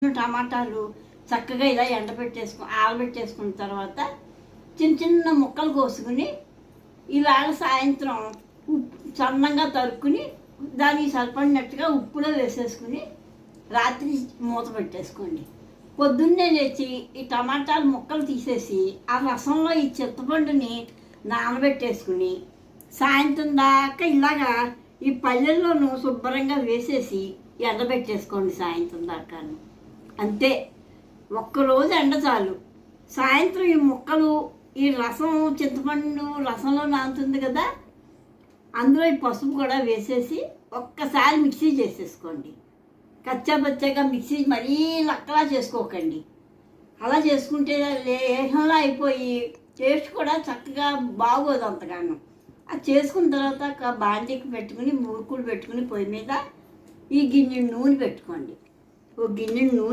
టమాటాలు చక్కగా ఇలా ఆరబెట్టేసుకున్న తర్వాత చిన్న చిన్న ముక్కలు కోసుకుని ఇవాళ సాయంత్రం సన్నంగా తరుక్కుని దానికి సరిపడినట్టుగా ఉప్పులో వేసేసుకుని రాత్రి మూత పెట్టేసుకోండి. పొద్దున్నే లేచి ఈ టమాటాలు ముక్కలు తీసేసి ఆ రసంలో ఈ చింతపండుని నానబెట్టేసుకుని సాయంత్రం దాకా ఇలాగా ఈ పల్లెల్లోనూ శుభ్రంగా వేసేసి ఎండబెట్టేసుకోండి సాయంత్రం దాకాను. అంతే, ఒక్కరోజు ఎండ చాలు. సాయంత్రం ఈ ముక్కలు ఈ రసం చింతపండు రసంలో నానుతుంది కదా, అందులో ఈ పసుపు కూడా వేసేసి ఒక్కసారి మిక్సీ చేసేసుకోండి. కచ్చాపచ్చాగా మిక్సీ మరీ లక్కలా చేసుకోకండి. అలా చేసుకుంటే లేహంలా అయిపోయి టేస్ట్ కూడా చక్కగా బాగోదు అంతగాను. అది చేసుకున్న తర్వాత బాండీకి పెట్టుకుని మూకులు పెట్టుకుని పొయ్యి మీద ఈ గిన్నె నూనె పెట్టుకోండి. ఓ గిన్నె నూనె